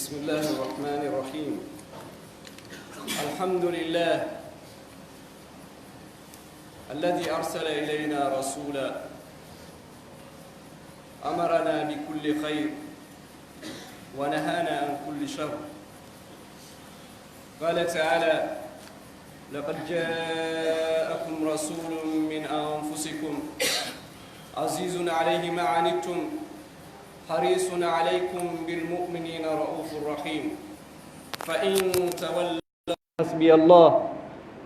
بسم الله الرحمن الرحيم. الحمد لله الذي أرسل إلينا رسولا أمرنا بكل خير ونهانا عن كل شر. قال تعالى: لقد جاءكم رسول من أنفسكم عزيز عليه ما عنتم حريص عليكم بالمؤمنين رؤوف رحيم. فإن تولوا حسبي الله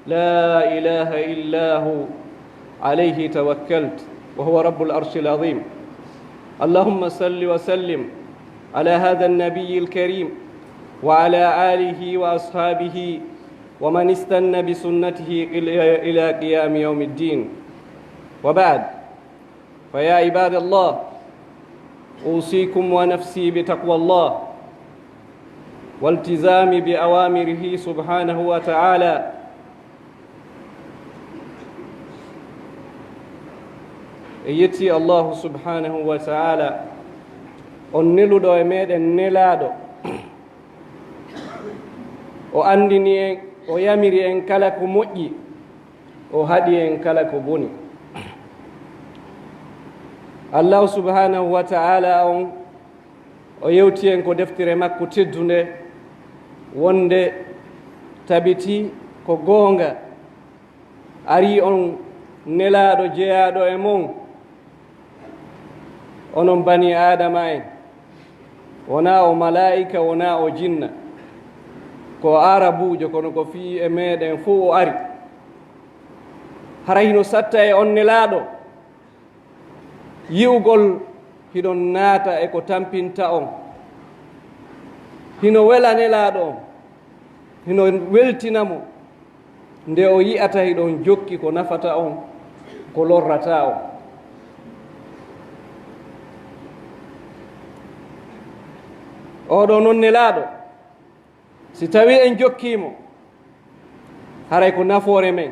لا إله إلا هو عليه توكلت وهو رب العرش العظيم. اللهم صل وسلم على هذا النبي الكريم وعلى آله وأصحابه ومن استنى بسنته إلى قيام يوم الدين. وبعد، فيا عباد الله، أوصيكم ونفسي بتقوى الله والتزام بأوامره سبحانه وتعالى. يتي الله سبحانه وتعالى onnelu do e meɗen nelaɗo o andini en, o yamiri en kala ko moƴƴi, o haɗi en kala ko boni. Allah subhanahu wa ta'ala on o yewti en ko deftere makko teddunde wonde tabiti ko goonga ari on nelaɗo jeyaɗo e mon onon bani adama en, wona o malaika, wona o jinna, ko arabujo kono ko fi e meɗen fo o ari. hara hino satta e on nelaɗo yi'ugol hiɗon naata e ko tampinta on, hino wela nelaɗo on, hino weltinamo nde o yi'ata hiɗon jokki ko nafata on, ko lorrata on. oɗo noon nelaɗo si tawi en jokkimo haray ko nafoore men,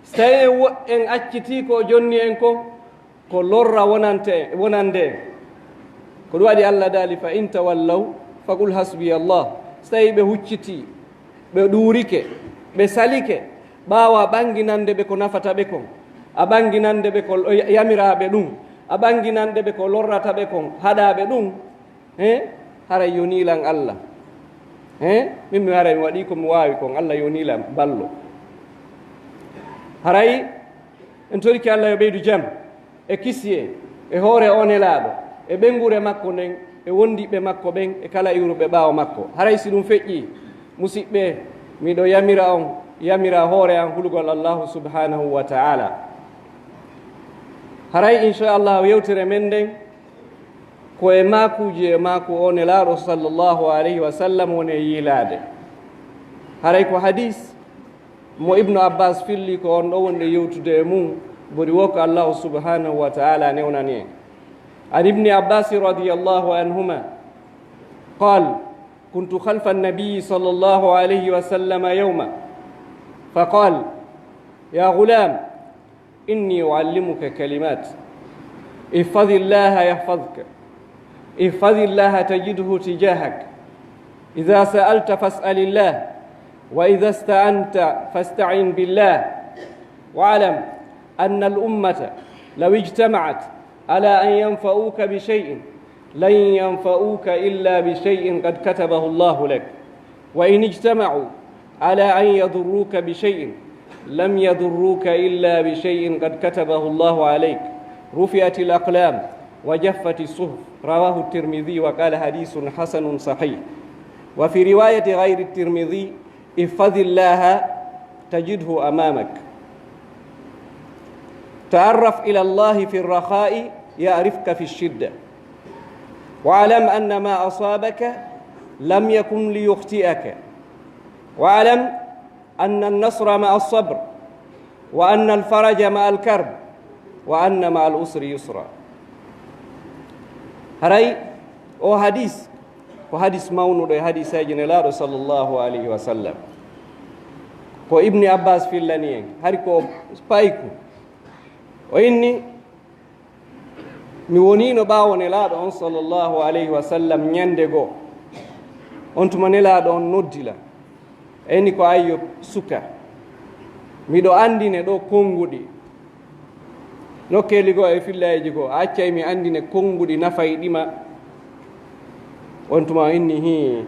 si tawi en acciti ko jonni en ko lorra wonande en. ko ɗum waɗi Allah daali: fa in tawallaw faqul hasbiya Allah. so tawi ɓe hucciti, ɓe ɗuurike, ɓe salike, ɓaawa ɓanginande ɓe ko nafata ɓe kon, a ɓanginande ɓe ko yamiraɓe ɗum, a ɓanginande ɓe ko lorrata ɓe kon, haɗaɓe ɗum, haray yonilan Allah. min mi haray mi waɗi ko mi wawi kon, Allah yonilan ballo. haray en toriki Allah yo ɓeydu jam e kisiye e hoore o nelaɗo, e ɓengure makko nden, e wondiɓe makko ɓen, e kala iwruɓe ɓaawo makko. haray si ɗum feƴƴi, musidɓe, miɗo yamira on, yamira hoore an hulgol Allahu subhanahu wa ta'ala. haray inchallahu yewtere men nden ko e makuji e maku o nelaɗo sallllahu alayhi wa sallam woni e yiilade. haray ko hadis mo ibnu abbas filli ko on ɗo wonde yewtude e mum, bori wo ko allahu subhanahu wa ta'ala newnani en. an ibni abbas radiallahu anhuma qal: kuntu khalfa annabiyi sallllahu alayhi wa sallam yawma faqal: ya gulam inni uallimuka kalimat إحفظ الله يحفظك إحفظ الله تجده تجاهك إذا سألت فاسأل الله وإذا استعنت فاستعن بالله واعلم أن الأمة لو اجتمعت على أن ينفعوك بشيء لن ينفعوك إلا بشيء قد كتبه الله لك وإن اجتمعوا على أن يضروك بشيء لم يضروك إلا بشيء قد كتبه الله عليك رفعت الأقلام وجفت الصحف. رواه الترمذي وقال حديث حسن صحيح. وفي رواية غير الترمذي: احفظ الله تجده أمامك. تعرف إلى الله في الرخاء يعرفك في الشدة. واعلم أن ما أصابك لم يكن ليخطئك. واعلم أن النصر مع الصبر وأن الفرج مع الكرب وأن مع الأسر يسرا. haray o hadis ko hadis mawnuɗo e hadisaji nelaɗo sallllahu alayhi wa sallam, ko ibni abbas fillani en. hari ko payku o inni mi wonino ɓawo nelaɗo on sallllahu alayhi wa sallam ñande goo on tuma nelaɗo on noddila eni ko ayyo suka miɗo andine ɗo konguɗi nokkeli go e fillaji go accay mi andine konguɗi nafay ɗima on tuma inni hi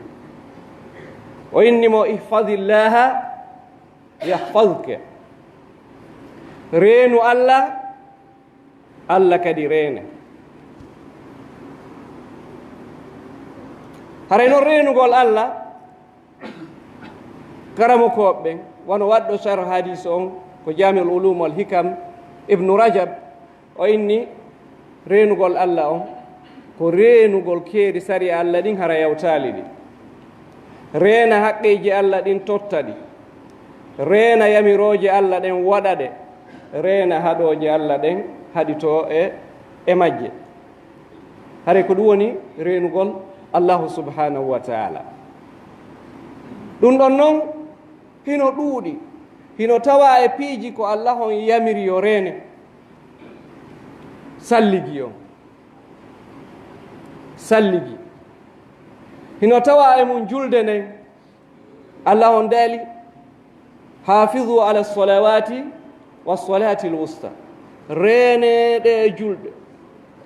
o innimo ihfadillaha yahfazka reenu allah allah kadi reene haray noon reenugol allah karamo koɓɓe wono waɗɗo sar hadis on ko jamiul ulum wal hikam ibnu rajab o inni reenugol allah on ko reenugol keeri sari allah ɗin hara yawtali ɗi reena haqqeji allah ɗin totta ɗi reena yamiroje allah ɗen waɗa ɗe reena haɗoje allah ɗen haɗi to e majje hare ko ɗum woni reenugol allahu subhanahu wa taala ɗum ɗon noon hino ɗuuɗi hino tawa e piiji ko allah on yamiri yo reene salligi on salligi hino tawa e mum julde nden allah on daali hafidu ala salawati wassalati l wusta reeneɗe e julɗe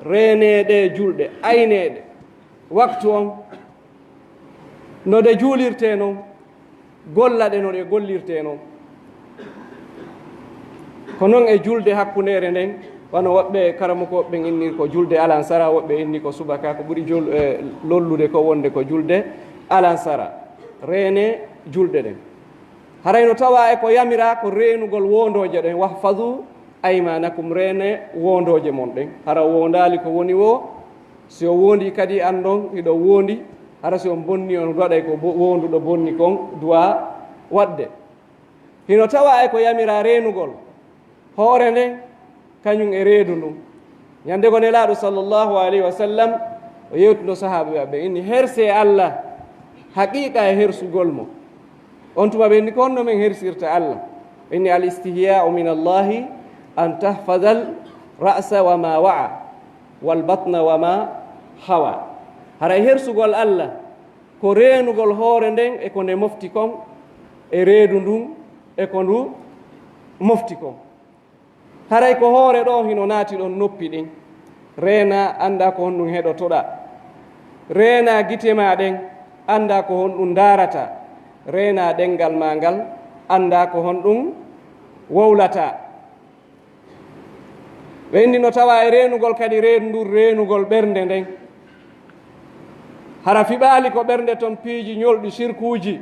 reeneɗe e julɗe ayneɗe waktu on no ɗe juulirte noon gollaɗe no ɗe gollirte noon ko noon e julde hakkunere nden wano woɓɓe karamokoɓe inni ko julde alansara woɓɓe inni ko subaka ko ɓuri lollude ko wonde ko julde alansara reene julɗe ɗen harayno tawa e ko yamira ko reenugol wondoje ɗen wahfadu aymanakum reene wondoje mon ɗen hara wondali ko woni wo si o wondi kadi andon iɗo wondi hara si on bonni on waɗay ko wonduɗo bonni kon duwa waɗde hino tawa e ko yamira reenugol hoore nden kañum e reedu ndum ñande ko nelaɗo sallllahu alayhi wa sallam o yewtuno sahaba ɓe inni herse allah haqiqa e hersugol mo on tuma ɓe inni ko honno men hersirta allah inni al istihya'u min allahi an tahfada al ra'sa wa ma wa'a wal batna wa ma hawa haray hersugol allah ko reenugol hoore nden e ko nde mofti kon e reedu ndun e ko ndu mofti kon haray ko hoore ɗo hino naati ɗon noppi ɗin reena annda ko honɗum heɗotoɗa reena gite ma ɗen annda ko honɗum darata reena ɗengal ma ngal annda ko honɗum wowlata ɓe indi no tawa e reenugol kadi reedu ndur reenugol ɓernde nden hara fiɓaali ko ɓernde toon piiji ñolɗi sirkuuji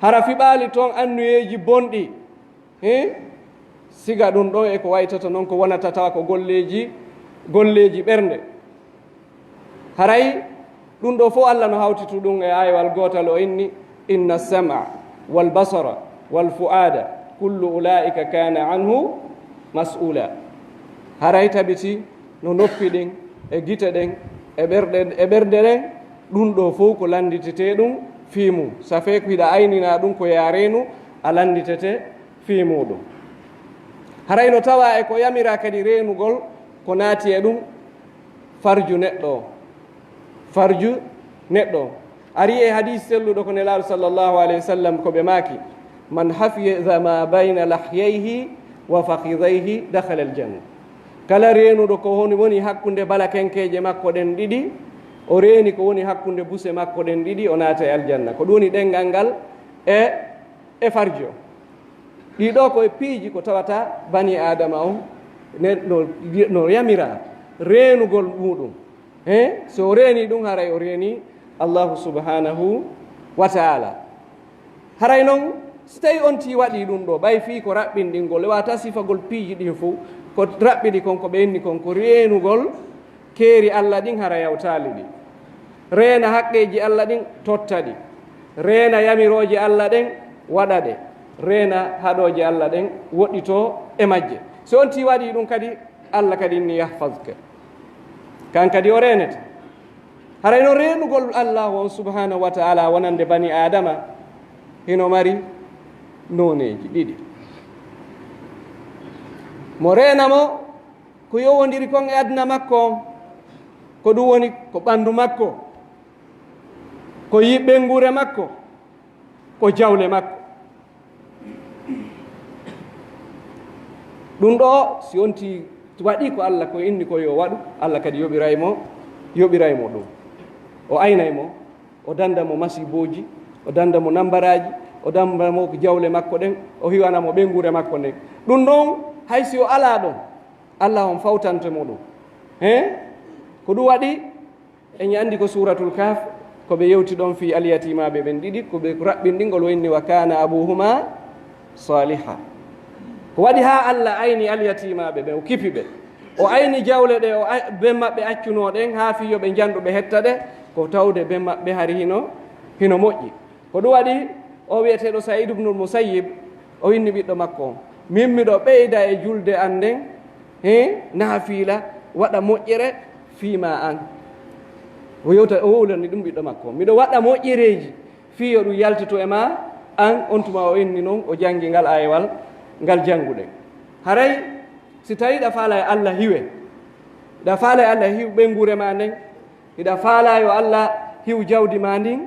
hara fiɓaali toon annuyeeji bonɗi siga ɗum ɗo e ko waytata noon ko wonata tawa ko golleji ɓernde haray ɗum ɗo fof allah no hawtitu ɗum e aywal gootal o inni inna sama wal basara wal fu'ada kullu ulaika kana anhu mas'ula haray tabiti no noppi ɗin e gite ɗen e ɓernde ɗen ɗum ɗo fof ko landitete ɗum fiimum safe ko hiɗa aynina ɗum ko yarenu a landitete fiimuɗum haray no tawa e ko yamira kadi reenugol ko naati e ɗum farju neɗɗo ari e hadis selluɗo ko nelaɗo sallllahu alayhi wa sallam ko ɓe maaki man hafiza ma bayna lahyayhi wa fakidayhi dakhala al janna kala reenuɗo ko woni hakkunde bala kenkeje makko ɗen ɗiɗi o reeni ko woni hakkunde buse makko ɗen ɗiɗi o naata e aljanna ko ɗum woni ɗengal ngal e farju o ɗiɗo ko e piiji ko tawata bani adama on no yamira reenugol muɗum so o reeni ɗum haray o reeni allahu subhanahu wa taala haray noon so tawi on ti waɗi ɗum ɗo ɓay fii ko raɓɓinɗingol e wata sifagol piiji ɗin fof ko raɓɓiɗi kon ko ɓenni kon ko reenugol keeri allah ɗin hara yawtali ɗi reena haqqeji allah ɗin totta ɗi reena yamiroje allah ɗen waɗa ɗe reena haɗoje allah ɗen woɗɗito e majje so on ti waɗi ɗum kadi allah kadi inni yahfazka kan kadi o reenete haray no reenugol allah on subhanahu wa taala wonande bani adama hino mari noneji ɗiɗi mo reenamo ko yowodiri kon e aduna makko on ko ɗum woni ko ɓandu makko ko yiɓɓe ngure makko ko jawle makko. ɗum ɗo si wonti waɗi ko Allah ko inni ko yo waɗu, Allah kadi yoɓiraymo ɗum, o aynaymo, o dandamo masiboji, o dandamo nambaraji, o dandamo ko jawle makko ɗen, o hiwanamo ɓe ngure makko nden. ɗum ɗon hay si o ala ɗon Allah on fawtantemo ɗum. Ko ɗum waɗi en andi ko suratul Kaf ko ɓe yewti ɗon fi alyatimaɓe ɓen ɗiɗi ko ɓe raɓɓinɗingol o inni wa kana abuhuma saliha. ko waɗi ha Allah ayni alyatimaɓe ɓe, o kipi ɓe, o ayni jawle ɗe, o be maɓɓe accunoɗen ha fiyoɓe janduɓe hetta ɗe, ko tawde be maɓɓe hari hino moƴƴi. ko ɗum waɗi o wiyeteɗo Saïd ibnul Musayyib o winni ɓiɗɗo makko on, min miɗo ɓeyda e julde an nden naafila waɗa moƴƴere fiima an. o wowlani ɗum ɓiɗɗo makko, miɗo waɗa moƴƴereji fiyo ɗum yaltito e ma an. On tuma o inni noon o jangi ngal ayewal ngal janguɗen. haray si tawi ɗa faala e Allah hiwe, ɗa faala e Allah hiw ɓengure ma nden, hiɗa faala yo Allah hiw jawdi ma ndin,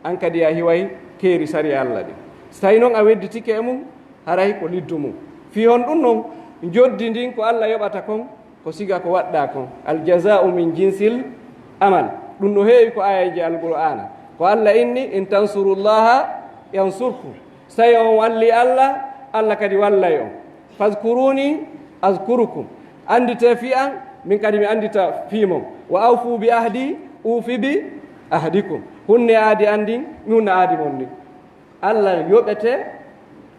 an kadi a hiway keeri sari Allah ɗi. si tawi noon a wedditike e mum, haray ko liddu mum. fi hon ɗum noon joddi ndin ko Allah yoɓata kon ko siga ko waɗɗa kon, aljaza'u min jinsil amal. ɗum no heewi ko ayaji alqur'ana, ko Allah inni in tansurullaha yansurkum, so tawi on walli Allah, Allah kadi wallay on. fazkuruni azkurukum, andite fi an, min kadi mi andita fimon. wa awfu bi ahdi ufi bi ahdikum, hunne aadi andin mi hunna aadi mon ndin. Allah yoɓete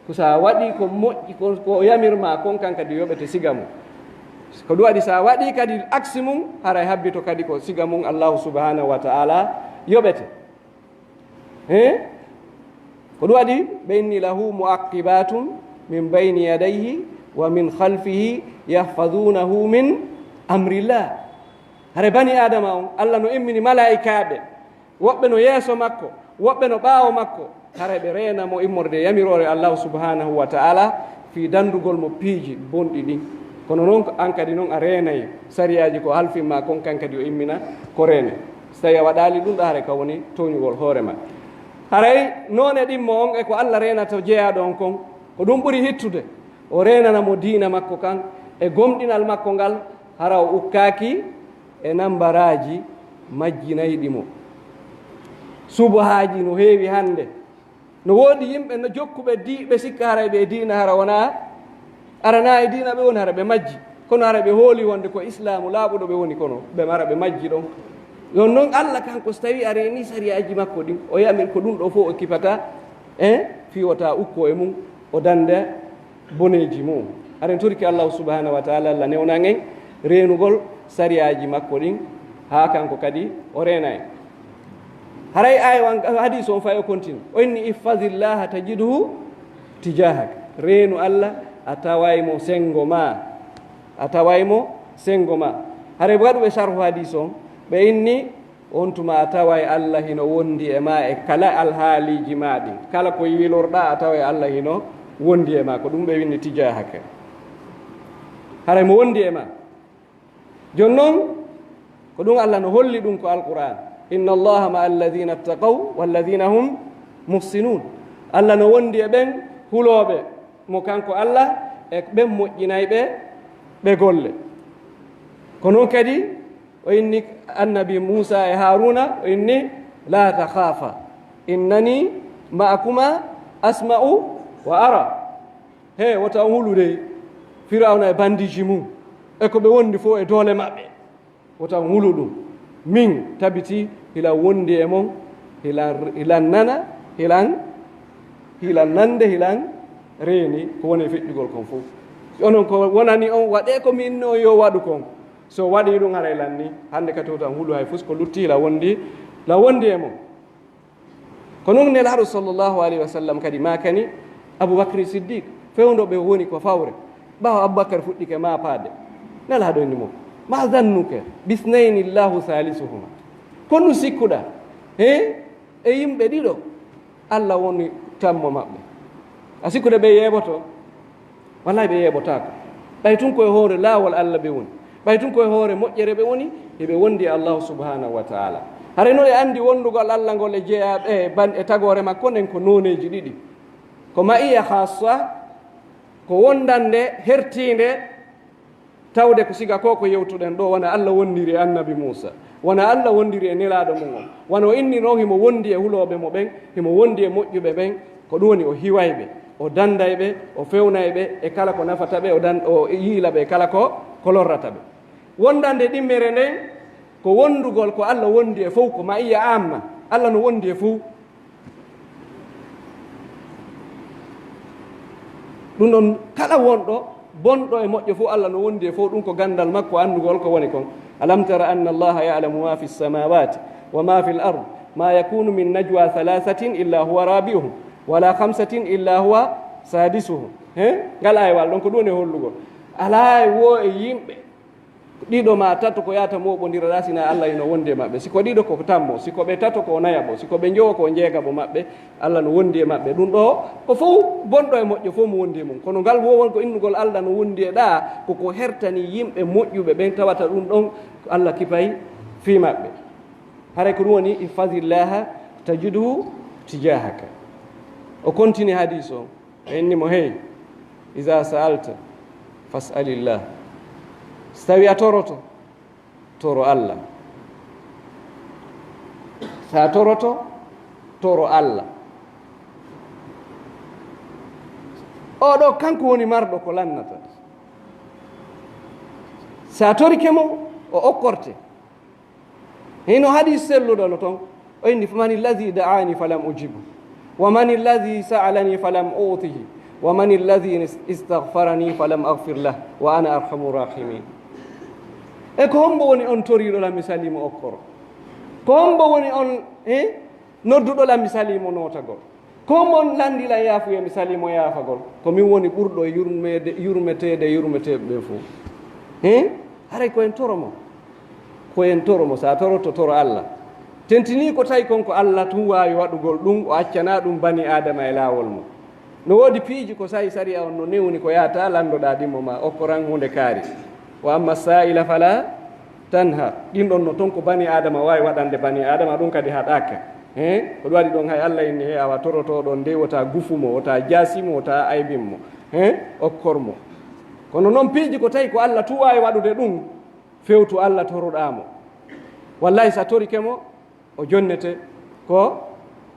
ko sa waɗi ko moƴƴi ko yamirma kon kan kadi yoɓete siga mum. ko ɗum waɗi sa waɗi kadi aksi mum haray habbito kadi ko siga mum Allahu subhanahu wa ta'ala yoɓete. ko ɗum waɗi ɓe inni lahu muaqibatum min bayni yadayhi wa min khalfihi yahfadunahu min amrillah. hare bani adama on Allah no immini malaikaɓe, woɓɓe no yeeso makko, woɓɓe no ɓaawo makko, hare ɓe renamo immorde yamirore Allahu subhanahu wa ta'ala fi dandugol mo piiji bonɗi ɗin. kono noon an kadi noon a reenayi sariyaji ko halfinma kon kan kadi o immina ko reene. so tawi a waɗali ɗum ɗo hare ka woni toñugol hoorema. haray noone ɗimmo on e ko Allah renata jeeyaɗo on kon, ko ɗum ɓuri hittude. o renanamo diina makko kan e gomɗinal makko ngal, hara o ukkaki e nambaraji majjinayɗi mo. subahaji no heewi hande, no woodi yimɓe no jokkuɓe ɓe sikka haray ɓe diina, hara wona arana e diina ɓe woni, hara ɓe majji, kono hara ɓe hooli wonde ko islamu laaɓuɗo ɓe woni, kono ɓe mara ɓe majji ɗon. yon noon Allah kanko so tawi a reni sariyaji makko ɗin, o yamir ko ɗum ɗo fof o kipata fiwata ukko e mum, o danda boneji mum. aɗen torki Allahu subhanahu wa ta'ala, Allah newnan en renugol sariyaji makko ɗin ha kanko kadi o rena en. haray aywan hadis on fayi o continue, o inni ihfazillaha tajidhu tijahak, reenu Allah a tawaymo sengo ma, a tawaymo sengo ma. haray waɗuɓe sharhu hadis on ɓe inni on tuma a taway Allah hino wondi e ma e kala alhaaliji ma ɗin, kala ko yilorɗa a taway Allah hino wondi e ma, ko ɗum ɓe winni tijahaka, haray mo wondi e ma. jonnon ko ɗum Allah no holli ɗum ko alquran, inna allaha ma alladhina ittaqaw walladhina hum muhsinun. Allah no wondi e ɓen huloɓe mo kanko Allah e ɓen moƴƴinayɓe ɓe golle. ko noon kadi o inni annabi Musa e Haruna, o inni la takhafa innani ma'akuma asma'u wa ara. wota on hulude Firawna e bandiji mum e ko ɓe wondi fof e doole maɓɓe, wota on hulu ɗum, min tabiti hila wondi e mon, hilan nana, hilan nande, hilan reeni ko woni feƴƴugol kon fof. onon ko wonani on waɗe ko min no yo waɗu kon, so waɗi ɗum haray lanni hande kadi tan hulu hay fus ko lutti la wondi e mon. ko noon nelaɗo sallllahu alayhi wa sallam kadi makani Aboubacry Siddiq fewdoɓe woni ko fawre, ɓawa Aboubacar fuɗɗike mapaade, nelaɗo inni mo ma zannuke bisnayni llahu salisuhuma, ko ɗum sikkuɗa e yimɓe ɗiɗo Allah woni tammo maɓɓe, a sikkude ɓe yeɓoto? wallahi ɓe yeɓotako. ɓay tun koye hoore laawol Allah ɓe woni, ɓay tun koye hoore moƴƴere ɓe woni, eɓe wondi Allahu subhanahu wa ta'ala. hare no e andi wondugol Allah ngol e jeeyaɓe ban e tagore makko nden ko noneji ɗiɗi ko ma'iya khassa ko wondande hertinde tawde ko siga ko yewtuɗen ɗo wona Allah wondiri e annabi Musa wona Allah wondiri e nelaɗo mum on wona o inni noon himo wondi e huloɓe mo ɓen himo wondi e moƴƴuɓe ɓen ko ɗum woni o hiwayɓe o dandayɓe o fewnayɓe e kala ko nafata ɓe o yiilaɓe e kala ko lorrata ɓe wondande ɗimmere nden ko wondugol ko Allah wondi e fof ko ma'iya amma Allah no wondi e fof ɗum ɗon kala wonɗo bonɗo e moƴƴo fof Allah no wondi e fof ɗum ko gandal makko andugol ko woni kon alam tara anna allaha ya'lamu ma fi samawati wa ma fi l-ard ma yakunu min najwa thalathatin illa huwa rabi'uhum wala khamsatin illa huwa sadisuhum ngal aywal ɗon ko ɗum woni hollugol alaa wo e yimɓe ɗiɗo ma tato ko yata moɓodiraɗa sina Allah ino wondi e maɓɓe siko ɗiɗo ko tammo siko ɓe tato ko nayaɓo siko ɓe jowo ko jeegabo maɓɓe Allah no wondi e maɓɓe ɗum ɗo ko fof bonɗo e moƴƴo fof mo wondi e mum kono ngal wowon ko innugol Allah no wondi e ɗa koko hertani yimɓe moƴƴuɓe ɓen tawata ɗum ɗon ko Allah kipay fi maɓɓe haray ko ɗum woni ihfadillaha tajiduhu tijahaka o continue hadis o e innimo hey iza sa'alta fas'alillah so tawi a toroto toro Allah sa toroto toro Allah oɗo kanko woni marɗo ko lannata sa torike mo o okkorte hino hadis selluɗono toon o indi faman illadi da'ani falam ujibu wa man illadi sa'alani falam utihi wa man illadi istagfarani falam aghfir lah wa ana arhamu rahimin e ko hombo woni on toriɗo lammi salimo okkoro ko hombo woni on nodduɗo lammi salimo notagol ko hombo on landila yaafuye mi salimo yaafagol ko min woni ɓurɗo e yurmeteɓe ɓe fof haray koyen toromo sa toroto toro Allah tentini ko tawi konko Allah tun wawi waɗugol ɗum o accana ɗum bani adama e laawol mo no woodi piiji ko sayi sariya on no newni ko yata landoɗa ɗimmo ma okkoran hunde kaari wa amma sa'ila fala tanhar ɗin ɗon no ton ko bani adama wawi waɗande bani adama ɗum kadi haɗaka ko ɗum waɗi ɗon hay Allah inni he awa torotoɗon nde wota gufumo wota jasimo wota aybinmo okkormo kono noon piiji ko tawi ko Allah tu wawi waɗude ɗum fewtu Allah toroɗamo wallahi sa torikemo o jonnete ko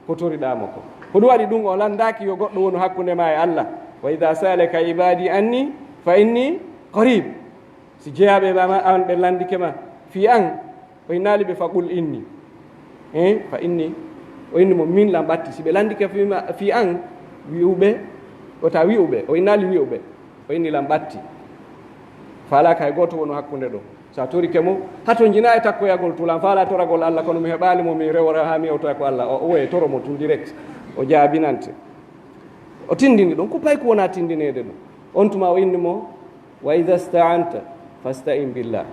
toriɗamo ko ɗum waɗi ɗum o landaki yo goɗɗo wonu hakkunde ma e Allah wa ida salaka ibadi anni fa inni qarib si jeeyaɓe mama an ɓe landike ma fi an o innali ɓe faqul inni fa inni o inni mo min lam ɓatti si ɓe landike fi an wi'uɓe ota wi'uɓe o innali wi'uɓe o inni lam ɓatti faala kay goto wonu hakkunde ɗo sa torike mo hato jina e takkoyagol tulan faala toragol Allah kono mi heɓali mo mi rewora ha mi yewtoya ko Allah o woye toro mo tun direct o jaabinante o tindini ɗon ko pay ko wona tindinede ɗum on tuma o inni mo wa ida sta'anta fasta'in billah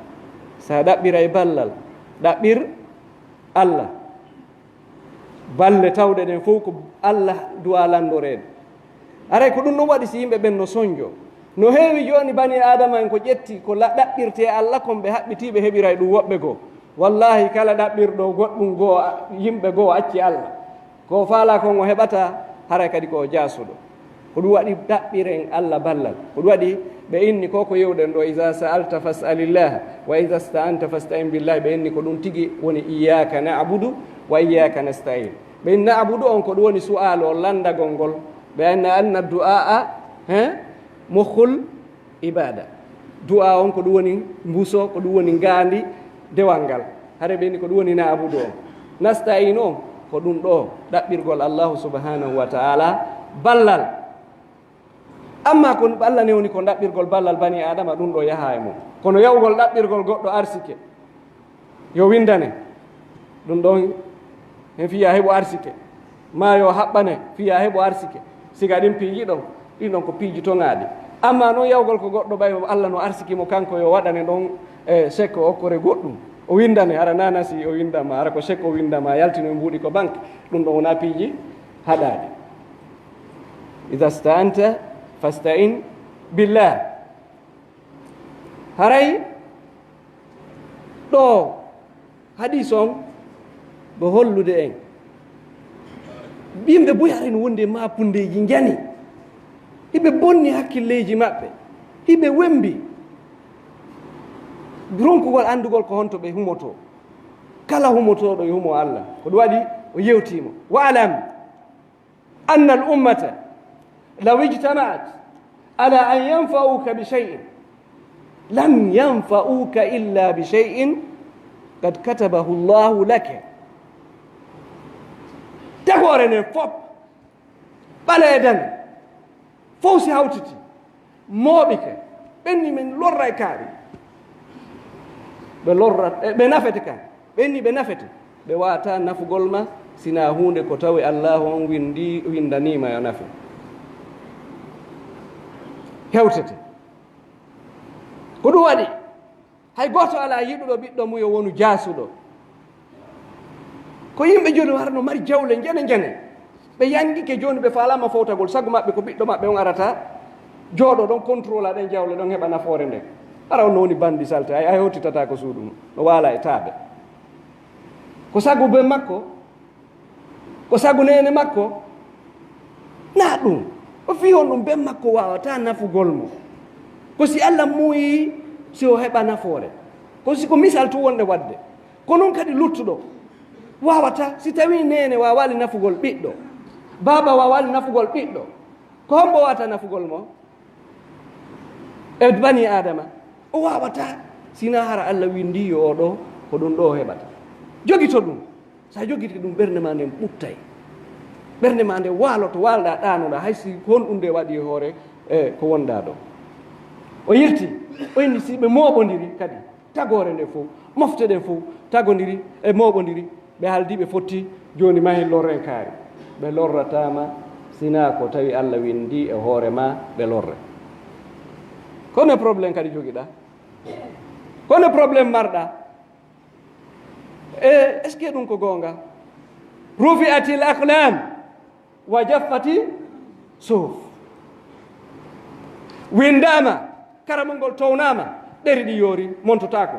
sa ɗaɓɓira e ballal ɗaɓɓir Allah balle tawɗe ɗen fof ko Allah duwa landorede aray ko ɗum ɗon waɗi si yimɓe ɓen no soñjo no heewi joni bani adama en ko ƴetti ko ɗaɓɓirte Allah kon ɓe haɓɓitiɓe heɓira e ɗum woɓɓe goo wallahi kala ɗaɓɓirɗo goɗɗum goo yimɓe goo acci Allah ko faala kon o heɓata haray kadi ko jasuɗo ko ɗum waɗi ɗaɓɓiren Allah ballal ko ɗum waɗi ɓe inni ko yewɗen ɗo iza sa'alta fas'alillah wa iza sta'anta fasta'in billahi ɓe inni ko ɗum tigi woni iyyaka na'budu wa iyyaka nasta'in ɓe inni na'budu on ko ɗum woni su'al o landagol ngol ɓe anna du'a mukhul ibada du'a on ko ɗum woni mbuso ko ɗum woni ngaandi dewal ngal hare ɓe inni ko ɗum woni na'budu on nasta'in on ko ɗum ɗo ɗaɓɓirgol Allahu subhanahu wa ta'ala ballal amma ko Allah ne woni ko ɗaɓɓirgol ballal bani adama ɗum ɗo yaha e mum kono yawgol ɗaɓɓirgol goɗɗo arsike yo windane ɗum ɗon en fiya heɓo arsike ma yo haɓɓane fiya heɓo arsike siga ɗin piiji ɗon ɗin ɗon ko piiji toŋaaɗi amma noon yawgol ko goɗɗo ɓay Allah no arsiki mo kanko yo waɗane ɗon chèque okkore goɗɗum o windane ara nanasi o windama ara ko chèque o windama yaltino mbuuɗi ko banque ɗum ɗon wona piiji haɗaɗi ida sta'anta fasta'in billah haray ɗo hadis on ɓe hollude en yimɓe boyaren wonde mapundeji jani hiɓe bonni hakkilleji maɓɓe hiɓe wembi ronkugol andugol ko honto ɓe humoto kala humotoɗo e humo Allah ko ɗum waɗi o yewtimo wa alam anna al ummata law ijtama'at ala an yanfa'uka bi shay'in lam yanfa'uka illa bi shay'in qad katabahu Allahu laka tagore nen fop ɓale dan fof si hawtiti mooɓike ɓenni men lorra e kaaɓe ɓe lorrat ɓe nafete kan ɓenni ɓe nafete ɓe wata nafugol ma sina hunde ko tawi Allah on windanima yo nafe hewtete ko ɗum waɗi hay goto ala yiɗuɗo ɓiɗɗo mum yo wonu jaasuɗo ko yimɓe joni warno mari jawle jene ɓe yangike joni ɓe falama fowtagol sago maɓɓe ko ɓiɗɗo maɓɓe on arata jooɗo ɗon contrôle aɗen jawle ɗon heɓa nafoore nden ara on no woni bandi salte a hewtitata ko suudu mum no waala e taaɓe ko sago be makko ko sago nene makko na ɗum o fi on ɗum ben makko wawata nafugol mo ko si Allah muuyi si o heɓa nafoore ko si ko misal to wonde wadde ko noon kadi luttuɗo wawata si tawi nene wawali nafugol ɓiɗɗo baba wawali nafugol ɓiɗɗo ko hombo wawata nafugol mo e bani adama o wawata sina hara Allah windi yo oɗo ko ɗum ɗo heɓata jogito ɗum sa jogiti ɗum ɓernde ma nden ɓuttay ɓernde ma nde waaloto walɗa ɗanoɗa haysi honɗum nde waɗi hoore e ko wonɗa ɗo o yirti o inni si ɓe moɓodiri kadi tagore nde fof mofte ɗen fof tagodiri e moɓodiri ɓe haaldi ɓe fotti joni mahi lorren kaari ɓe lorratama sina ko tawi Allah windi e hoore ma ɓe lorre kono probléme kadi jogiɗa kono probléme marɗa est ce que ɗum ko gonga rufi'atil aqlam wa jaffati suhuf windama karamol ngol townama ɗeri ɗi yoori montotako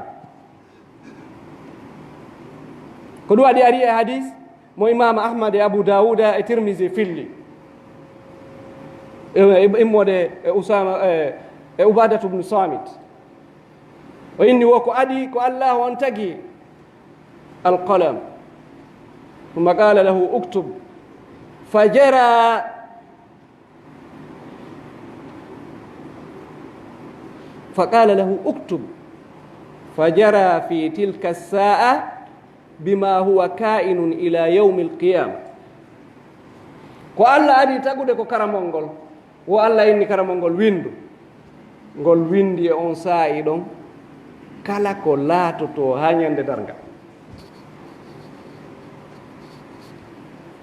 ko ɗum waɗi ari e hadis mo imam ahmad e abou dawuda e tirmisi filli immode e usama e ubadatu bnu samit o inni wo ko adi ko Allah on tagi alqalam ثم قال له اكتب فقال له اكتب فجرى في تلك الساعة بما هو كائن إلى يوم القيامة ko Allah adi tagude ko karamol ngol wo Allah inni karamol ngol windu ngol windi e on saa'i ɗon kala ko laatoto ha ñande darga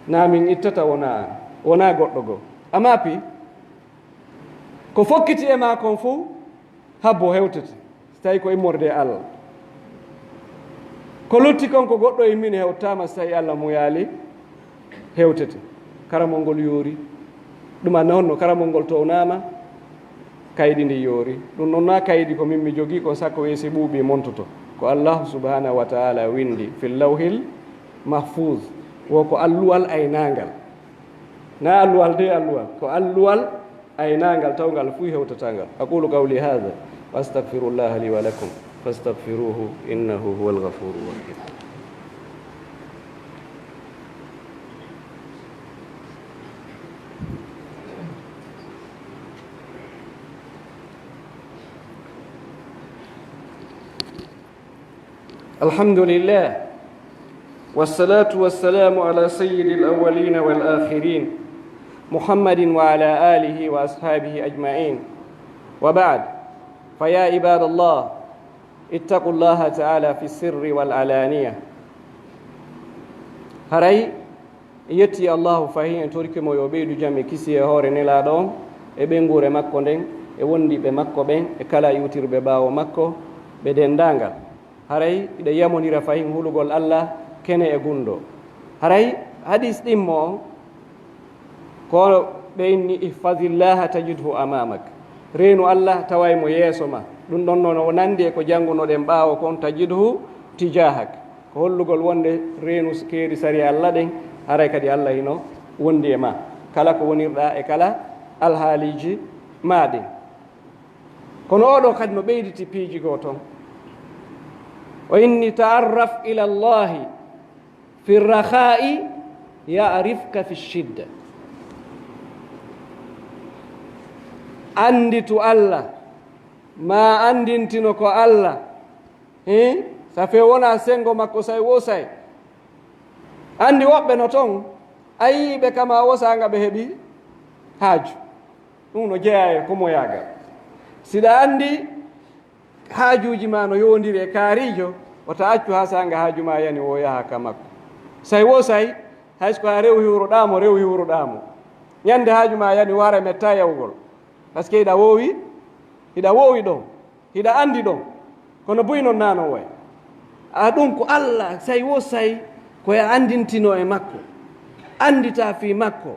na min ittata wona goɗɗo goo amma pi ko fokkiti e ma kon fuu habbo hewtete so tawi ko immorde Allah ko lutti kon ko goɗɗo e min hewtama so tawi Allah mo yaali hewtete karamol ngol yoori ɗum anna honno karamol ngol townama kaydi ndi yoori ɗum noon na kaydi ko min mi jogii kon sakko weesi ɓuuɓi montoto ko Allah subhanahu wa taala windi fil lawhil mahfuz wo ko alluwal aynangal na alluwal de alluwal ko alluwal aynangal tawgal fu hewtatangal aqulu qawli hadha wa astaghfirullaha li wa lakum fastaghfiruhu innahu huwal ghafurur rahim alhamdulillah والصلاة والسلام على سيد الأولين والآخرين محمد وعلى آله وأصحابه أجمعين وبعد فيا عباد الله اتقوا الله تعالى في السر والعلانية هري يتي الله فهي تركي مو يبيد جامي كسي هور نلا دوم e ɓengure makko nden e wondiɓe makko ɓen e kala yutirɓe ɓaawo makko ɓe dendangal haray ɓiɗa yamonira fahin hulugol Allah kene e gundo haray hadis ɗimmo on ko ɓe inni ihfadillaha tajidhu amamak reenu Allah taway mo yeeso ma ɗum ɗon noon o nandi e ko janngunoɗen ɓaawo kon tajidhu tijahak ko hollugol wonde reenu keeri sari Allah ɗen haray kadi Allah hino wondi e ma kala ko wonirɗa e kala alhaaliji ma ɗin kono oɗo kadi no ɓeyditi piiji goo toon wa inni taarraf ila allahi fi rraha'i yarifka fi shidda anditu Allah ma andintino ko Allah safe wona sengo makko say wosay andi woɓɓe no toon a yiiɓe kama wosanga ɓe heeɓi haaju ɗum no jeeya e komoyagal siɗa andi haajuji ma no yowdiri e kaarijo wata accu ha sanga haaju ma yani wo yaha ka makko say wosay haysko a rew hiwruɗamo rew hiwruɗamo ñande haaju ma yani wara metta yawgol par ce que hiɗa woowi ɗon hiɗa andi ɗon kono boyi non nano way a ɗum ko Allah say wo say koye andintino e makko andita fi makko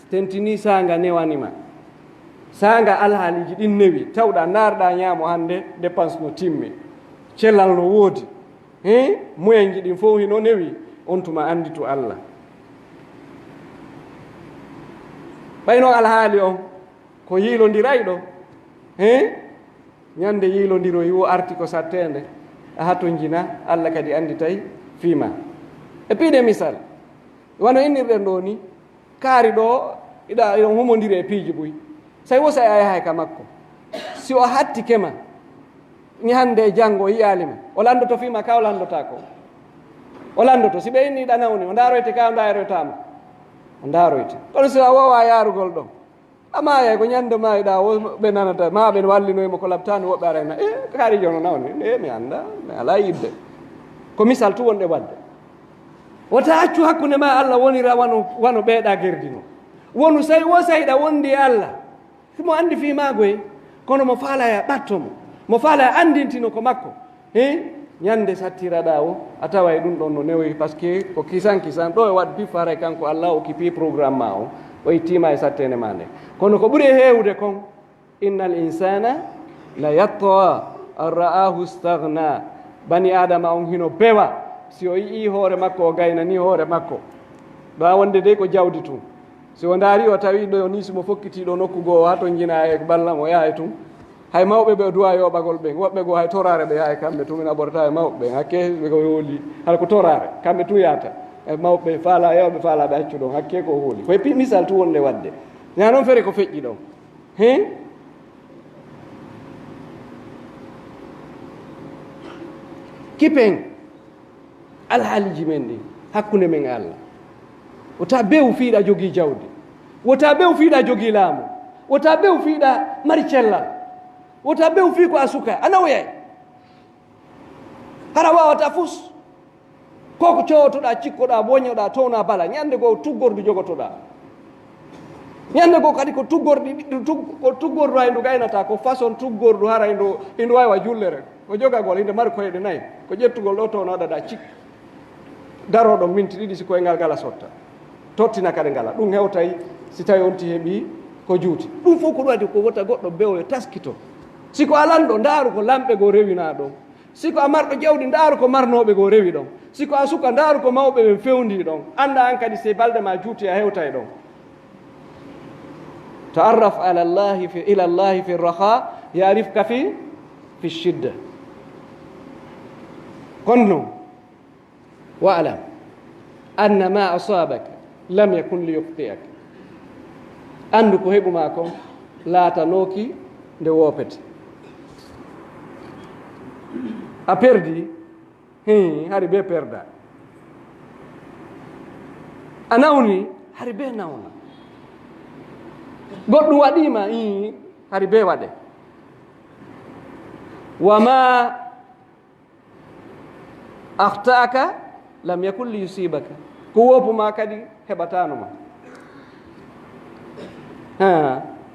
tentini sanga newanima sanga alhaaliji ɗin newi tawɗa narɗa ñaamo hande dépense no timmi cellal no woodi moyenji ɗin fof hino newi on tuma anditu Allah ɓay noon alhaali on ko yiilodiray ɗo ñande yiilodiro yo arti ko sattende a hatto jina Allah kadi anditay fiima e piide misal wano innirɗen ɗo ni kaari ɗo iɗon humodiri e piiji ɓuy say wo say a yahay ka makko si o hatti kema ñande janngo yiyalima o landoto fiima ka o landota ko o landoto si ɓe inni ɗanawni o ndaroyte ka o ndaroytama o ndaroyte kono si a wowa yarugol ɗon ama yay ko ñande mayiɗa o ɓe nanata ma ɓe wallinoyimo ko labtani woɓɓe arayna kaari jono nawni mi anda mi ala yidde ko misal tu wonɗe wadde wota accu hakkunde ma Allah wonira wano ɓeeɗa gerdino wonu say wo sayɗa wondi e Allah mo andi fimagoye kono mo faalaya ɓattomo mo faalaya andintino ko makko ñande sattiraɗa o a tawa e ɗum ɗon no newoyi par ce que ko kisan ɗo e waɗ pif haray kanko Allah occupi programme ma o o ittima e sattene ma nde kono ko ɓuri heewde kon inna l insana la yatta an ra'ahu stagna bani adama on hino bewa si o yii hoore makko o gaynani hoore makko ɗa wonde de ko jawdi tun si o ndaari o tawi ɗo ni simo fokkitiɗo nokku goo ha to jina e ballam o yaha e tun hay mawɓe ɓe duwa yoɓagol ɓen woɓɓe goo hay torare ɓe yaha e kamɓe tumin aɓorta e mawɓe ɓen hakke ɓe ko hooli hala ko torare kamɓe tu yata e mawɓe faala yewɓe faalaɓe accu ɗon hakke ko hooli koye pi misal tu wonde wadde ña noon feere ko feƴƴi ɗon kipen alhaaliji men ɗi hakkunde men Allah wota bew fiiɗa jogii jawdi wota bew fiiɗa jogii laamu wota bew fiiɗa mari cellal wota bew fii ko a suka a nawoyay hara wawata fus koko cowotoɗa cikkoɗa boñoɗa towna bala ñande goo tuggordu jogotoɗa ñande goo kadi ko tuggordu hay ndu gaynata ko façon tuggordu hara indu wawa jullere ko jogagol inde mari koyɗe nayyi ko ƴettugol ɗo towno waɗaɗa cik daroɗo minti ɗiɗi si koyngal ngala sotta tottina kadi ngala ɗum hewtay si tawi on ti heeɓi ko juuti ɗum fof ko ɗum adi ko wota goɗɗo bewo taskito siko alanɗo ndaaru ko lamɓe goo rewina ɗon siko a marɗo ƴewɗi ndaaru ko marnoɓe goo rewi ɗon siko a suka ndaaru ko mawɓe ɓe fewndi ɗon anda an kadi se balɗe ma juuti a hewtay ɗon taarraf ila llahi fi rraha yarifka fi shidda kono noon waalam anna ma asabaka lam yakun li yukhti'aka andu ko heɓuma kon laatanooki nde woopete a perdi hari be perda a nawni hari be nawna goɗɗum waɗima hari be waɗe wama akhta'aka lam yakun li yusibaka ko woopuma kadi heɓatanoma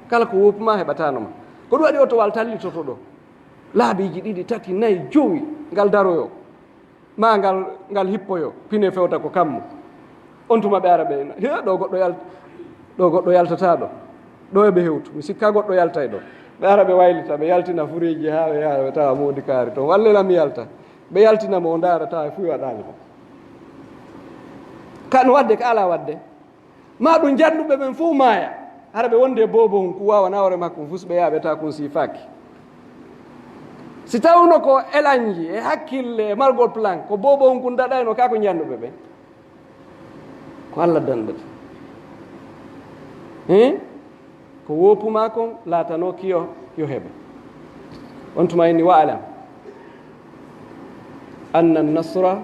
kala ko woopuma heɓatanoma ko ɗum waɗi o to wal tallitoto ɗo laabiji ɗiɗi tati nayi jowi ngal daroyo ma ngal hippoyo pine fewta ko kammo on tuma ɓe ara ɓe ɗo goɗɗo yaltata ɗo eɓe hewtu mi sikka goɗɗo yaltay ɗo ɓe ara ɓe waylita ɓe yaltina fureji ha ɓe yaha ɓe tawa moodi kaari toon wallelam yalta ɓe yaltinamo o ndaara tawa fuy waɗali mo kan wadde ko ala wadde ma ɗum janduɓe ɓen fof maaya hara ɓe wonde bobo hum ko wawana hoore makko fus ɓe yaaɓe ta kon sifaki si tawno ko elanji e hakkille e margol plan ko bobo hum kun daɗayno ka ko janduɓe ɓen ko Allah danɗata ko woppuma kon laatano kiyo yo heɓa on tuma inni wa alam anna nasra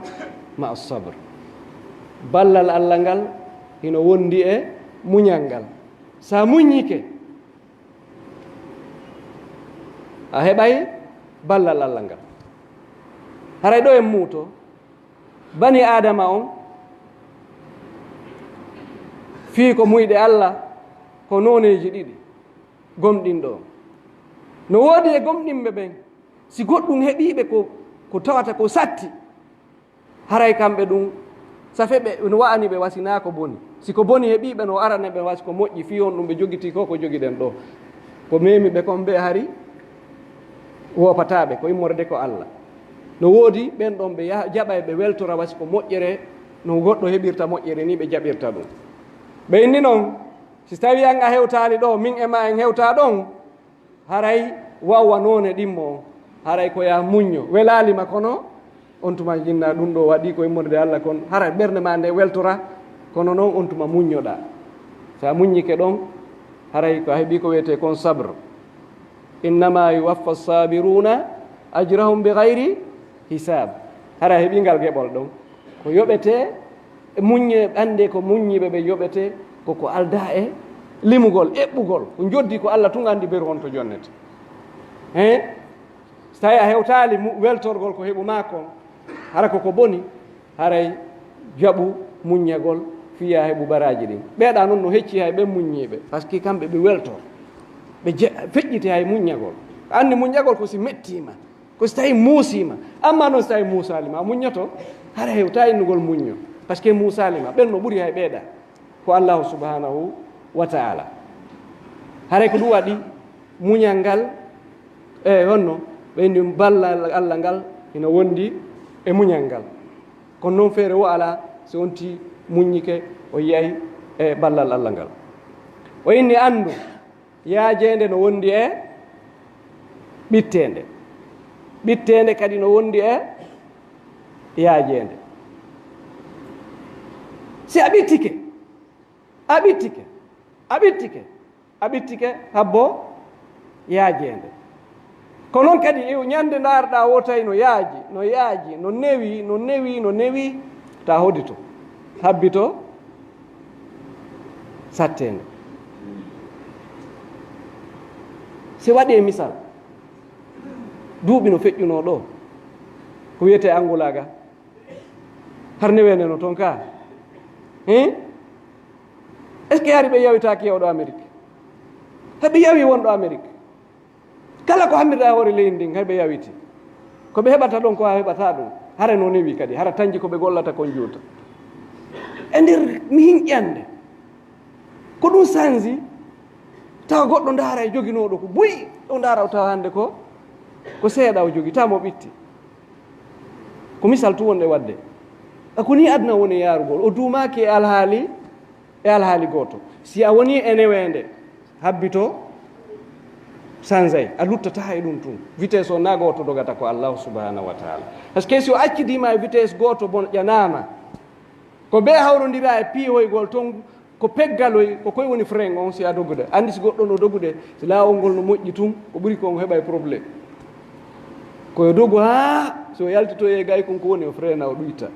ma asabr ballal Allah ngal hino wondi e muñal ngal sa muñike a heɓay ballal Allah ngal haray ɗo en muuto bani adama on fii ko muyɗe Allah ko noneji ɗiɗi gomɗin ɗo no woodi e gomɗinɓe ɓen si goɗɗum heɓiɓe ko tawata ko satti haray kamɓe ɗum safe ɓe no wa'ani ɓe wasina ko boni siko boni heɓiɓe no arane ɓe wasi ko moƴƴi fi on ɗum ɓe jogiti ko jogiɗen ɗo ko memi ɓe kon ɓe hari wopataɓe ko immorde ko Allah no woodi ɓen ɗon ɓe jaɓa ɓe weltora wasi ko moƴƴere no goɗɗo heɓirta moƴƴere ni ɓe jaɓirta ɗum ɓe inni noon si tawi an a hewtali ɗo min e ma en hewta ɗon haray wawwa none ɗimmo on haray ko ya muñño welalima kono on tuma jinna ɗum ɗo waɗi ko immorde Allah kon haray ɓerde ma nde weltora kono noon on tuma muññoɗa sa muññike ɗon haray ko heeɓi ko wiyete kon sabre innama yuwaffa sabiruna ajrahum bi gayri hisab hara heɓingal geɓol ɗon ko yoɓete muññe ande ko muññiɓe ɓe yoɓete koko alda e limugol eɓɓugol ko joddi ko Allah tun andi beru honto jonnete so tawi a hewtali weltorgol ko heɓuma kon hara koko boni haray jaɓu muññagol fiya heɓu baraji ɗin ɓeeɗa noon no hecci hay ɓen muññiɓe par ce que kamɓe ɓe weltor ɓe feƴƴiti hay muññagol anndi muññagol ko si mettima ko si tawi muusima amma noon so tawi muusalima a muññoto hara hewta innugol muñño par ce que muusalima ɓen no ɓuri hay ɓeeɗa ko allahu subhanahu wa taala haray ko ɗum waɗi muñal ngal e honno ɓe indi balla Allah ngal ina wondi e muñal ngal kono noon feere wo ala so wonti muññike o yiyay e ballal Allah ngal o inni anndu yaajende no wondi e ɓittende ɓittende kadi no wondi e yaajende si a ɓittike a ɓittike a ɓittike a ɓittike habbo yaajende ko noon kadi ñande ndaarɗa wo tawi no yaaji no yaaji no newi no newi no newi ta hodito habbito sattende si waɗi e misal duuɓi no feƴƴuno ɗo ko wiyete angulaga har newene no toon ka est ce que hari ɓe yawitaki yewɗo Amérique haɓe yawi wonɗo Amérique kala ko hammirɗa hoore leydi ndin hayɓe yawiti ko ɓe heɓata ɗon ko a heɓata ɗum hara no newi kadi hara tañji ko ɓe gollata kon juuta e nder mi hinƴande ko ɗum sanji tawa goɗɗo ndaara e joginoɗo ko boyi ɗo ndaara o tawa hannde ko seeɗa o jogi tamo ɓitti ko misal tu wonɗe wadde ko ni aduna woni yaarugol o duumaki e alhaali gooto si a woni e newende habbito sansay a luttata e ɗum tun vitesse o na gooto dogata ko allahu subhanahu wa taala par ce que si o accidima e vitesse gooto bon ƴanama ko ɓe hawrodira e piihoygol toon ko peggaloy ko koye woni frein on si a doggude anndi si goɗɗo no doggude si laawol ngol no moƴƴi tun ko ɓuri kon heɓa e probléme koyo doggu ha so yaltito e gay kon ko woni o freina o ɗuyta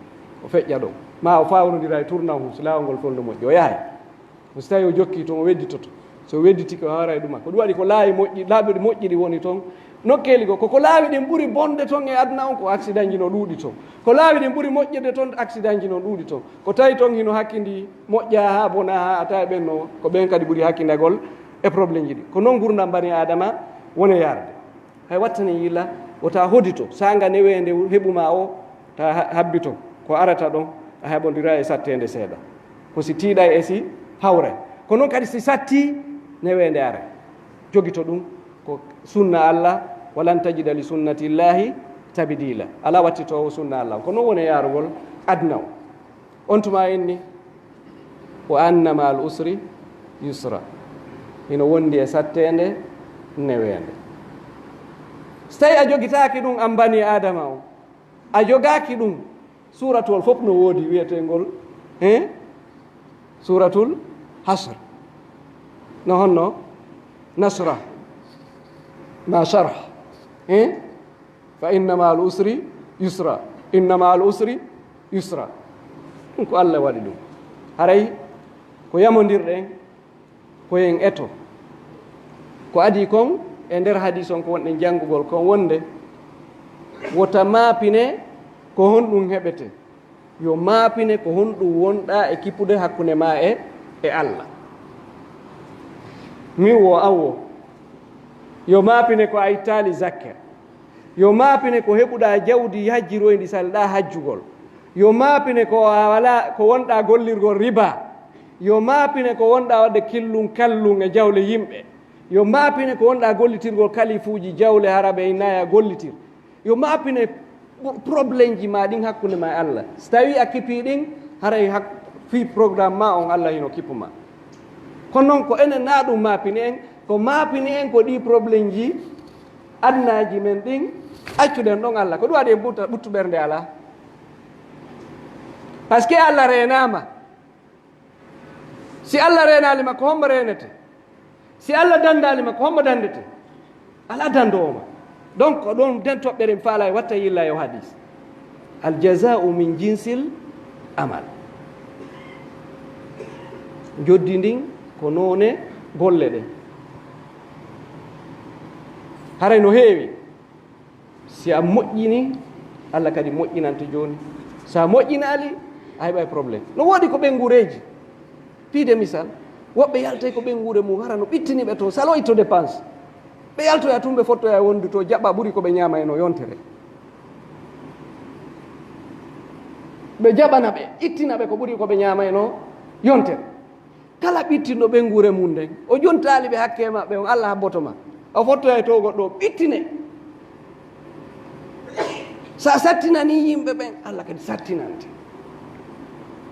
o feƴƴa ɗon ma o fawrodira e tournan hu si laawol ngol fol no moƴƴi o yahay so tawi o jokki toon o wedditoto so wedditi ko hawra e ɗuma ko ɗum waɗi ko laawi moƴƴi ɗi woni toon nokkeli go koko laawi ɗin ɓuri bonde toon e aduna on ko accident ji no ɗuuɗi toon ko laawi ɗin ɓuri moƴƴirde toon accident ji no ɗuuɗi toon ko tawi toon hino hakkindi moƴƴa ha bona ha a tawi ɓen no ko ɓen kadi ɓuri hakkindagol e probléme ji ɗi ko noon gurdam bani adama woni yarde hay wattani yilla wota hodito sanga newende heɓuma o ta habbito ko arata ɗon a heɓodira e sattede seeɗa ko si tiiɗa e si hawre ko noon kadi si satti newende ara jogito ɗum ko sunna Allah walan tajida li sunnatillahi tabidila ala wattitowo sunna Allah ko non woni yarugol adna o on tuma inni wa anna ma al usri yusra ino wondi e sattende newende so tawi a jogitaki ɗum an bani adama o a jogaki ɗum suratul fof no woodi wiyetengol suratul hasr no honno nasra ma sharh fa inna ma al usri yusra inna ma al usri yusra ɗum ko Allah waɗi ɗum haray ko yamodirɗen koyen eto ko adi kon e nder hadis on ko wonɗen janngugol kon wonde wota maapine ko honɗum heɓete yo maapine ko honɗum wonɗa e kippude hakkunde ma e Allah min wo anwo yo maapine ko a ittali zakke yo maapine ko heɓuɗa jawdi hajjiroyndi salɗa hajjugol yo maapine ko a wala ko wonɗa gollirgol riba yo maapine ko wonɗa wadde killum kallum e jawle yimɓe yo maapine ko wonɗa gollitirgol kalifuuji jawle haraɓe naya gollitir yo maapine probléme ji ma ɗin hakkunde ma e Allah so tawi a kipi ɗin haray fi programme ma on Allah hino kippuma kono noon ko enen na ɗum maapini en ko maapini en ko ɗi probléme ji adnaji men ɗin accuɗen ɗon Allah ko ɗum waɗi e ɓuttu ɓernde ala par ce que Allah renama si Allah renalima ko hommo renete si Allah dandalima ko hommo dandete ala dandowoma donc ko ɗon den toɓɓere faala e watta yilla yo hadis aljazau min jinsil amal joddi ndin ko noone golle ɗen haray no heewi si a moƴƴini Allah kadi moƴƴinante joni sa moƴƴinali a heɓa probléme no woodi ko ɓengureji piide misal woɓɓe yaltay ko ɓengure mum hara no ɓittiniɓe to salo itto dépense ɓe yaltoya tumɓe fottoya wondu to jaɓɓa ɓuri ko ɓe ñama eno yontere ɓe jaɓana ɓe ittina ɓe ko ɓuri ko ɓe ñama eno yontere kala ɓittinɗo ɓengure mum nden o jontali ɓe hakke maɓɓe on Allah habboto ma o fottoya to goɗɗo ɓittine sa sattinani yimɓe ɓen Allah kadi sattinante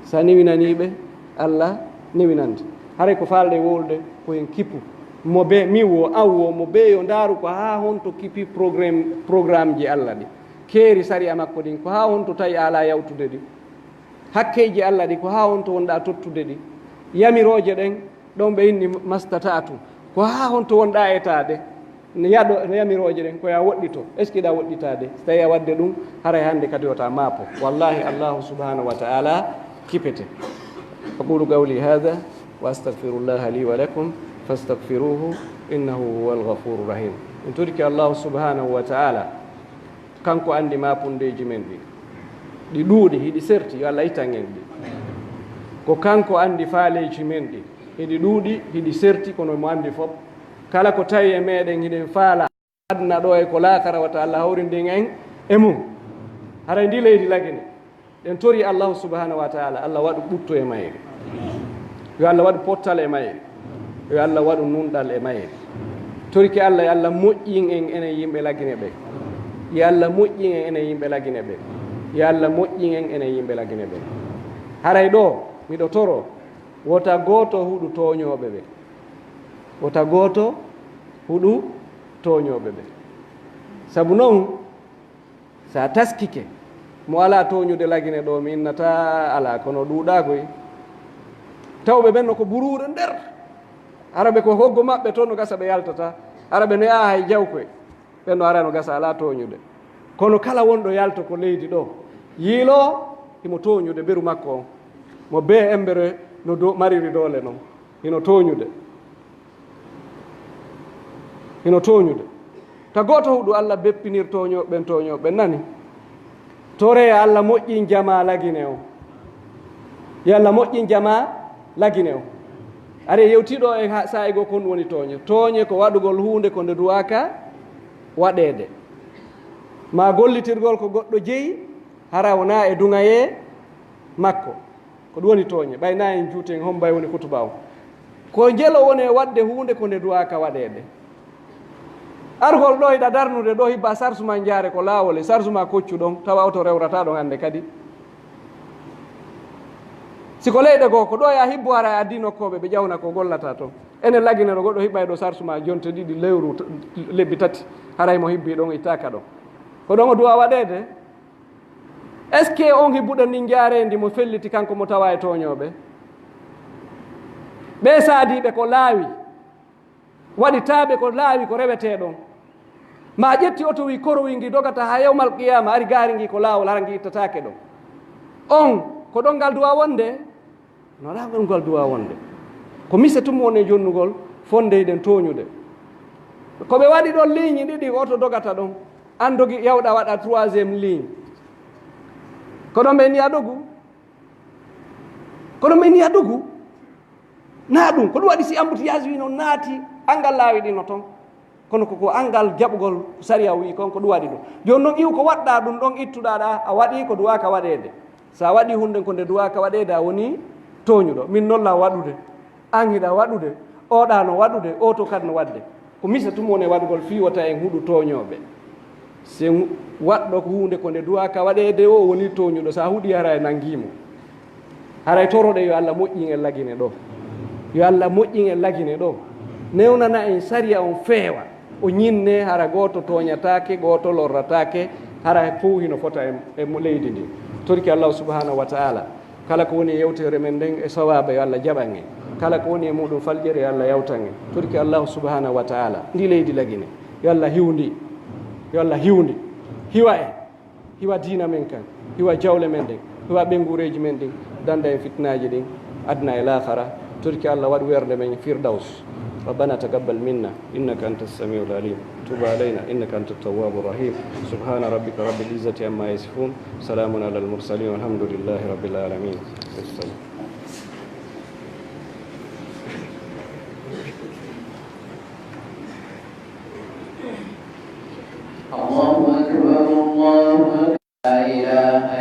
sa niwinaniɓe Allah niwinante haray ko falɗe wolde koyen kippu mo be mi wo an wo mo be yo ndaaru ko ha honto kipi programme ji Allah ɗi keeri sari a makko ɗin ko ha honto tawi ala yawtude ɗi hakkeji Allah ɗi ko ha honto wonɗa tottude ɗi yamiroje ɗen ɗon ɓe inni mastata tu ko ha honto wonɗa etade yaɗo yamiroje ɗen koya woɗɗito est ce que ɗa woɗɗitade so tawi a wadde ɗum haray hannde kadi wota maapo wallahi allahu subhanahu wa taala kipete aqulu qawli hada wa astagfirullah li wa lakum fastagfiruhu innahu huwa alghafuru rahim en turki allahu subhanahu wa taala kanko andi mapundeji men ɗi ɗuuɗi hiɗi serti yo Allah itan en ɗi ko kanko andi faaleji men ɗi hiɗi ɗuuɗi hiɗi serti kono mo andi fof kala ko tawi e meɗen hiɗen faala adna ɗo e ko laakara wata Allah hawrindin en e mum haray ndi leydi lagine ɗen tori allahu subhanahu wa taala Allah waɗu ɓutto e mayre yo Allah waɗu pottal e mayre yo Allah waɗu nunɗal e mayre torki Allah yo Allah moƴƴin en enen yimɓe lagine ɓe yo Allah moƴƴin en enen yimɓe lagine ɓe yo Allah moƴƴin en enen yimɓe lagine ɓe haray ɗo miɗo toro wota gooto huɗu toñoɓe ɓe wota gooto huɗu toñoɓe ɓe sabu noon sa taskike mo ala toñude lagine ɗo mi innata ala kono ɗuuɗakoy tawɓe ɓen no ko buruure nder araɓe ko hoggo maɓɓe toon no gasa ɓe yaltata araɓe no yaha hay jawkoye ɓen no ara no gasa ala toñude kono kala wonɗo yalta ko leydi ɗo yiilo imo toñude ɓeru makko on mo be embere no mariri doole noon hino toñude ta goto huɗu Allah beppinir toñoɓe nani toreya Allah moƴƴin jama lagine o yo Allah moƴƴin jama lagine o are yewtiɗo e sayigo kon woni tooñe ko waɗugol hunde ko nde duwaka waɗede ma gollitirgol ko goɗɗo jeyi hara wona e duŋaye makko ko ɗum woni tooñe ɓayna en juuten hombay woni Qutba o ko jelo woni wadde hunde ko nde duwaka waɗede argol ɗo hiɗa darnude ɗo hibba sarsuma jaare ko laawol e sarsuma koccu ɗon tawa auto rewrata ɗon hannde kadi siko leyɗe goo ko ɗo ya hibbo ara addi nokkoɓe ɓe ƴawna ko gollata toon enen laginero goɗɗo hiɓɓay ɗo sarsuma jonte ɗiɗi lewru lebbi tati haray mo hibbi ɗon ittaka ɗon ko ɗon o duwa waɗede est ce que on hibbuɗo ndin jaarendi mo felliti kanko mo tawa e toñoɓe ɓe saadiɓe ko laawi waɗi taaɓe ko laawi ko rewete ɗon ma ƴetti oto wi korowi ngi dogata ha yawmal qiyama ari gaari ngi ko laawol hara ngi ittatake ɗon on ko ɗon ngal duwa wonde noɗa ɗon ngal duwa wonde ko mise tum woni e jonnugol fondeyɗen toñude ko ɓe waɗi ɗon ligne ɗiɗi oto dogata ɗon an dogi yawɗa waɗa troisiéme ligne ko ɗon ɓe niya dogu ko ɗon ɓe niya dogu na ɗum ko ɗum waɗi si embouteillage wi noon naati angal laawi ɗino toon kono koko angal jaɓugol saria wi kon ko ɗum waɗi ɗum joni noon iw ko waɗɗa ɗum ɗon ittuɗa ɗa a waɗi ko duwaka waɗede sa waɗi hunde ko nde duwaka waɗede a woni toñuɗo min noon la waɗude an hiɗa waɗude oɗa no waɗude o to kadi no waɗde ko misa tum woni waɗugol fiwata en huuɗu toñoɓe se waɗɗo ko hunde ko nde duwaka waɗede o woni toñuɗo sa huuɗi hara e nangimo haray toroɗe yo Allah moƴƴin en lagine ɗo yo Allah moƴƴin en lagine ɗo newnana en saria on feewa o ñinne hara goto toñatake goto lorratake hara fof hino fota e leydi ndi torki Allah subhanahu wa ta'ala kala ko woni yewtere men nden e sawaba yo Allah jaɓan en kala ko woni e muɗum faljere yo Allah yawtan en torki Allah subhanahu wa ta'ala ndi leydi lagine yo Allah hiwndi yo Allah hiwndi hiwa en hiwa diina men kan hiwa jawle men ɗen hiwa ɓengureji men ɗin danda en fitnaji ɗin adna e lahara تركي الله واد من فردوس ربنا تقبل منا إنك أنت السميع العليم تب علينا إنك أنت التواب الرحيم سبحان ربك رب العزة عما يصفون سلام على المرسلين والحمد لله رب العالمين والسلام. الله أكبر الله أكبر.